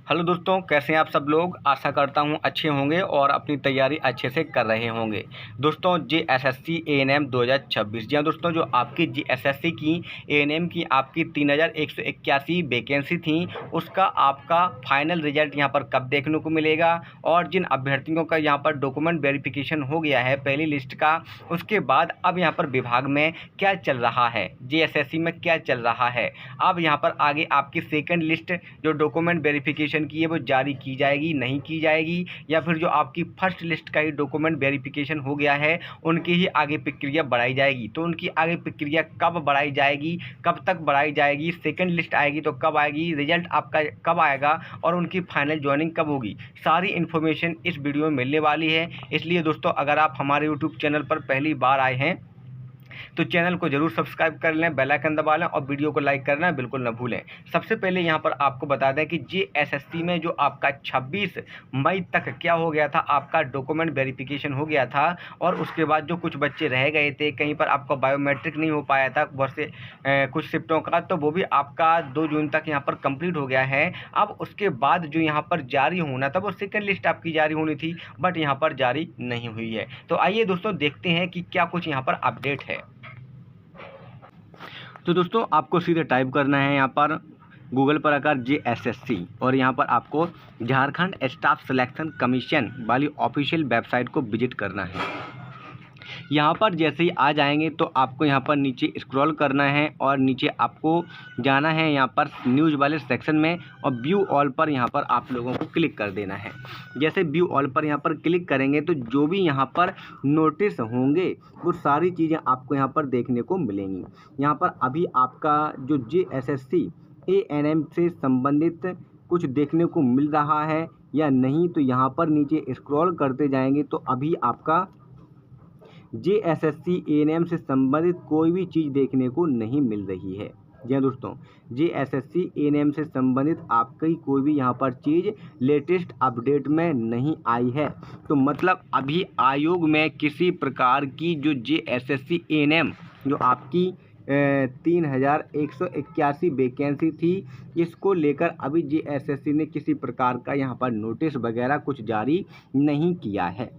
Hello दोस्तों, कैसे हैं आप सब लोग। आशा करता हूं अच्छे होंगे और अपनी तैयारी अच्छे से कर रहे होंगे। दोस्तों JSSC ANM 2026, जी हाँ दोस्तों, जो आपकी JSSC की ANM की आपकी 3181 वैकेंसी थी, उसका आपका फाइनल रिजल्ट यहां पर कब देखने को मिलेगा और जिन अभ्यर्थियों का यहां पर डॉक्यूमेंट वेरिफिकेशन हो गया है पहली लिस्ट का, उसके बाद अब यहाँ पर विभाग में क्या चल रहा है, JSSC में क्या चल रहा है। अब यहाँ पर आगे आपकी सेकेंड लिस्ट जो डॉक्यूमेंट वेरिफिकेशन की है वो जारी की जाएगी, नहीं की जाएगी, या फिर जो आपकी फर्स्ट लिस्ट का ही डॉक्यूमेंट वेरिफिकेशन हो गया है उनकी ही आगे प्रक्रिया बढ़ाई जाएगी। तो उनकी आगे प्रक्रिया कब बढ़ाई जाएगी, कब तक बढ़ाई जाएगी, सेकंड लिस्ट आएगी तो कब आएगी, रिजल्ट आपका कब आएगा और उनकी फाइनल ज्वाइनिंग कब होगी, सारी इन्फॉर्मेशन इस वीडियो में मिलने वाली है। इसलिए दोस्तों, अगर आप हमारे यूट्यूब चैनल पर पहली बार आए हैं तो चैनल को जरूर सब्सक्राइब कर लें, बेल आइकन दबा लें और वीडियो को लाइक करना बिल्कुल न भूलें। सबसे पहले यहाँ पर आपको बता दें कि JSSC में जो आपका 26 मई तक क्या हो गया था, आपका डॉक्यूमेंट वेरिफिकेशन हो गया था और उसके बाद जो कुछ बच्चे रह गए थे, कहीं पर आपका बायोमेट्रिक नहीं हो पाया था बहुत से कुछ शिफ्टों का, तो वो भी आपका 2 जून तक यहाँ पर कंप्लीट हो गया है। अब उसके बाद जो यहाँ पर जारी होना था वो सेकेंड लिस्ट आपकी जारी होनी थी, बट यहाँ पर जारी नहीं हुई है। तो आइए दोस्तों देखते हैं कि क्या कुछ यहाँ पर अपडेट है। तो दोस्तों, आपको सीधे टाइप करना है यहाँ पर गूगल पर आकर JSSC और यहाँ पर आपको झारखंड स्टाफ सिलेक्शन कमीशन वाली ऑफिशियल वेबसाइट को विजिट करना है। यहाँ पर जैसे ही आ जाएंगे तो आपको यहाँ पर नीचे स्क्रॉल करना है और नीचे आपको जाना है यहाँ पर न्यूज़ वाले सेक्शन में और व्यू ऑल पर यहाँ पर आप लोगों को क्लिक कर देना है। जैसे व्यू ऑल पर यहाँ पर क्लिक करेंगे तो जो भी यहाँ पर नोटिस होंगे वो सारी चीज़ें आपको यहाँ पर देखने को मिलेंगी। यहाँ पर अभी आपका जो JSSC ANM से संबंधित कुछ देखने को मिल रहा है या नहीं, तो यहाँ पर नीचे स्क्रॉल करते जाएंगे तो अभी आपका JSSC ANM से संबंधित कोई भी चीज़ देखने को नहीं मिल रही है। जी हाँ दोस्तों, JSSC ANM से संबंधित आपकी कोई भी यहाँ पर चीज़ लेटेस्ट अपडेट में नहीं आई है। तो मतलब अभी आयोग में किसी प्रकार की जो JSSC ANM जो आपकी 3181 वैकेंसी थी, इसको लेकर अभी JSSC ने किसी प्रकार का यहाँ पर नोटिस वगैरह कुछ जारी नहीं किया है।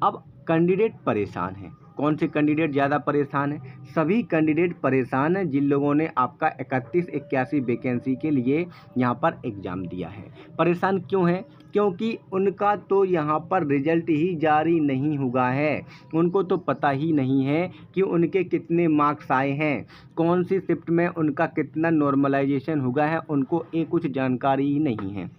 अब कैंडिडेट परेशान हैं। कौन से कैंडिडेट ज़्यादा परेशान हैं? सभी कैंडिडेट परेशान हैं जिन लोगों ने आपका 3181 वैकेंसी के लिए यहाँ पर एग्ज़ाम दिया है। परेशान क्यों हैं? क्योंकि उनका तो यहाँ पर रिजल्ट ही जारी नहीं हुआ है। उनको तो पता ही नहीं है कि उनके कितने मार्क्स आए हैं, कौन सी शिफ्ट में उनका कितना नॉर्मलाइजेशन हुआ है, उनको ये कुछ जानकारी ही नहीं है।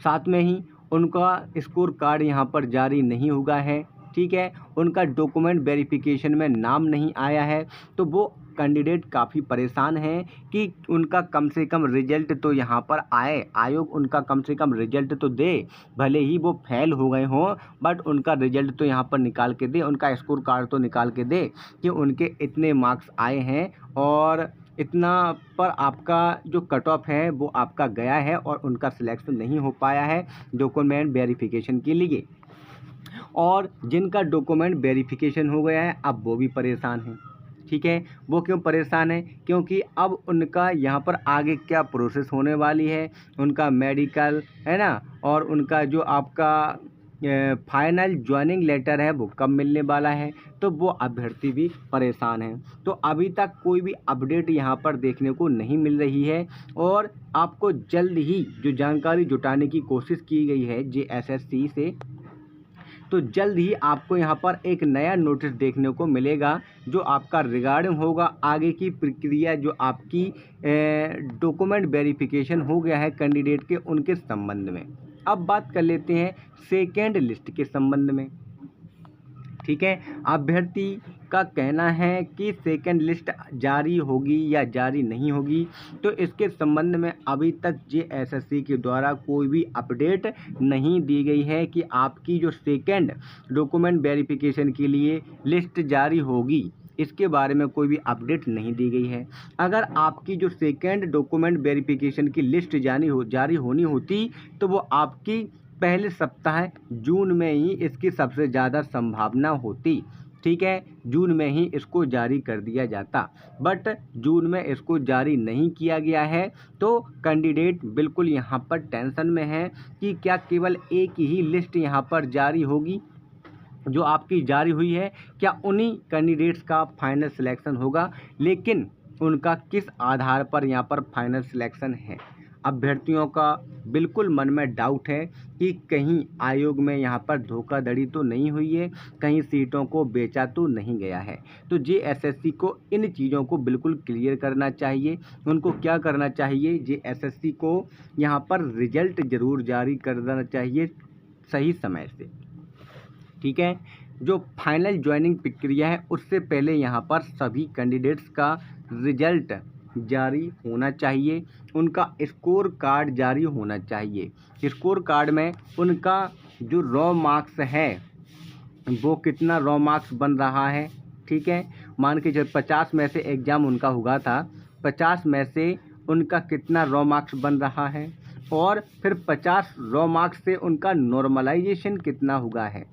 साथ में ही उनका स्कोर कार्ड यहाँ पर जारी नहीं हुआ है, ठीक है, उनका डॉक्यूमेंट वेरिफिकेशन में नाम नहीं आया है। तो वो कैंडिडेट काफ़ी परेशान हैं कि उनका कम से कम रिजल्ट तो यहाँ पर आए, आयोग उनका कम से कम रिजल्ट तो दे, भले ही वो फेल हो गए हों बट उनका रिजल्ट तो यहाँ पर निकाल के दे, उनका स्कोर कार्ड तो निकाल के दे कि उनके इतने मार्क्स आए हैं और इतना पर आपका जो कट ऑफ है वो आपका गया है और उनका सिलेक्शन नहीं हो पाया है डॉक्यूमेंट वेरिफिकेशन के लिए। और जिनका डॉक्यूमेंट वेरिफिकेशन हो गया है अब वो भी परेशान हैं, ठीक है। वो क्यों परेशान है? क्योंकि अब उनका यहाँ पर आगे क्या प्रोसेस होने वाली है, उनका मेडिकल है ना, और उनका जो आपका फाइनल ज्वाइनिंग लेटर है वो कब मिलने वाला है, तो वो अभ्यर्थी भी परेशान हैं। तो अभी तक कोई भी अपडेट यहाँ पर देखने को नहीं मिल रही है और आपको जल्द ही जो जानकारी जुटाने की कोशिश की गई है JSSC से, तो जल्द ही आपको यहाँ पर एक नया नोटिस देखने को मिलेगा जो आपका रिगार्डिंग होगा आगे की प्रक्रिया, जो आपकी डॉक्यूमेंट वेरिफिकेशन हो गया है कैंडिडेट के, उनके संबंध में। अब बात कर लेते हैं सेकेंड लिस्ट के संबंध में, ठीक है। अभ्यर्थी का कहना है कि सेकेंड लिस्ट जारी होगी या जारी नहीं होगी, तो इसके संबंध में अभी तक JSSC के द्वारा कोई भी अपडेट नहीं दी गई है कि आपकी जो सेकेंड डॉक्यूमेंट वेरिफिकेशन के लिए लिस्ट जारी होगी, इसके बारे में कोई भी अपडेट नहीं दी गई है। अगर आपकी जो सेकेंड डॉक्यूमेंट वेरिफिकेशन की लिस्ट जारी होनी होती तो वो आपकी पहले सप्ताह जून में ही इसकी सबसे ज़्यादा संभावना होती, ठीक है, जून में ही इसको जारी कर दिया जाता, बट जून में इसको जारी नहीं किया गया है। तो कैंडिडेट बिल्कुल यहाँ पर टेंशन में है कि क्या केवल एक ही लिस्ट यहाँ पर जारी होगी जो आपकी जारी हुई है, क्या उन्हीं कैंडिडेट्स का फाइनल सिलेक्शन होगा, लेकिन उनका किस आधार पर यहाँ पर फाइनल सिलेक्शन है। अभ्यर्थियों का बिल्कुल मन में डाउट है कि कहीं आयोग में यहाँ पर धोखाधड़ी तो नहीं हुई है, कहीं सीटों को बेचा तो नहीं गया है। तो जेएसएससी को इन चीज़ों को बिल्कुल क्लियर करना चाहिए। उनको क्या करना चाहिए, जेएसएससी को यहाँ पर रिजल्ट ज़रूर जारी कर देना चाहिए सही समय से, ठीक है। जो फाइनल ज्वाइनिंग प्रक्रिया है उससे पहले यहाँ पर सभी कैंडिडेट्स का रिजल्ट जारी होना चाहिए, उनका स्कोर कार्ड जारी होना चाहिए। स्कोर कार्ड में उनका जो रॉ मार्क्स है वो कितना रॉ मार्क्स बन रहा है, ठीक है। मान के जब 50 में से एग्ज़ाम उनका हुआ था, 50 में से उनका कितना रॉ मार्क्स बन रहा है, और फिर 50 रॉ मार्क्स से उनका नॉर्मलाइजेशन कितना हुआ है,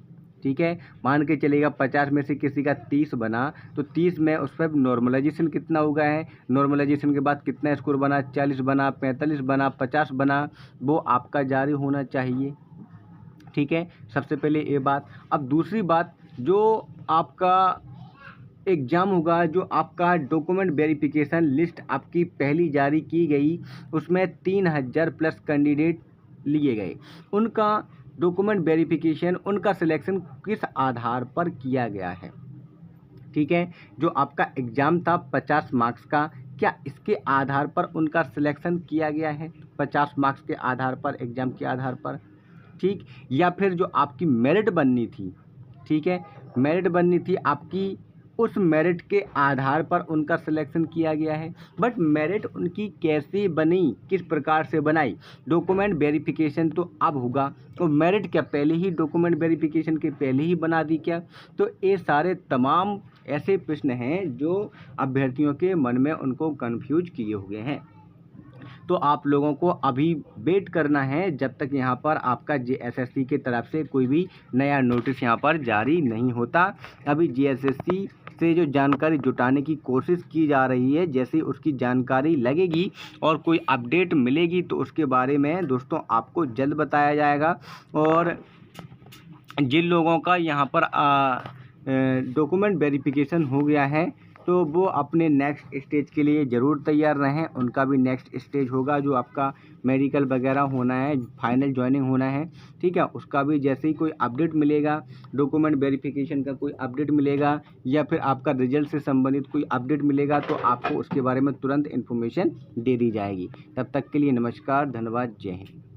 ठीक है। मान के चलेगा 50 में से किसी का 30 बना, तो 30 में उस पर नॉर्मलाइजेशन कितना हुआ है, नॉर्मलाइजेशन के बाद कितना स्कोर बना, 40 बना, 45 बना, 50 बना, वो आपका जारी होना चाहिए, ठीक है। सबसे पहले ये बात। अब दूसरी बात, जो आपका एग्ज़ाम होगा, जो आपका डॉक्यूमेंट वेरिफिकेशन लिस्ट आपकी पहली जारी की गई, उसमें 3000 प्लस कैंडिडेट लिए गए, उनका डॉक्यूमेंट वेरिफिकेशन, उनका सिलेक्शन किस आधार पर किया गया है, ठीक है। जो आपका एग्ज़ाम था 50 मार्क्स का, क्या इसके आधार पर उनका सिलेक्शन किया गया है, 50 मार्क्स के आधार पर, एग्ज़ाम के आधार पर, ठीक। या फिर जो आपकी मेरिट बननी थी, ठीक है, मेरिट बननी थी आपकी, उस मेरिट के आधार पर उनका सिलेक्शन किया गया है। बट मेरिट उनकी कैसे बनी, किस प्रकार से बनाई, डॉक्यूमेंट वेरिफिकेशन तो अब होगा, तो मेरिट क्या पहले ही डॉक्यूमेंट वेरिफिकेशन के पहले ही बना दी क्या। तो ये सारे तमाम ऐसे प्रश्न हैं जो अभ्यर्थियों के मन में उनको कंफ्यूज किए हुए हैं। तो आप लोगों को अभी वेट करना है जब तक यहाँ पर आपका जेएसएससी के तरफ से कोई भी नया नोटिस यहाँ पर जारी नहीं होता। अभी जेएसएससी से जो जानकारी जुटाने की कोशिश की जा रही है, जैसे उसकी जानकारी लगेगी और कोई अपडेट मिलेगी तो उसके बारे में दोस्तों आपको जल्द बताया जाएगा। और जिन लोगों का यहाँ पर डॉक्यूमेंट वेरिफिकेशन हो गया है तो वो अपने नेक्स्ट स्टेज के लिए ज़रूर तैयार रहें। उनका भी नेक्स्ट स्टेज होगा जो आपका मेडिकल वगैरह होना है, फाइनल ज्वाइनिंग होना है, ठीक है। उसका भी जैसे ही कोई अपडेट मिलेगा, डॉक्यूमेंट वेरिफिकेशन का कोई अपडेट मिलेगा या फिर आपका रिजल्ट से संबंधित कोई अपडेट मिलेगा तो आपको उसके बारे में तुरंत इन्फॉर्मेशन दे दी जाएगी। तब तक के लिए नमस्कार, धन्यवाद, जय हिंद।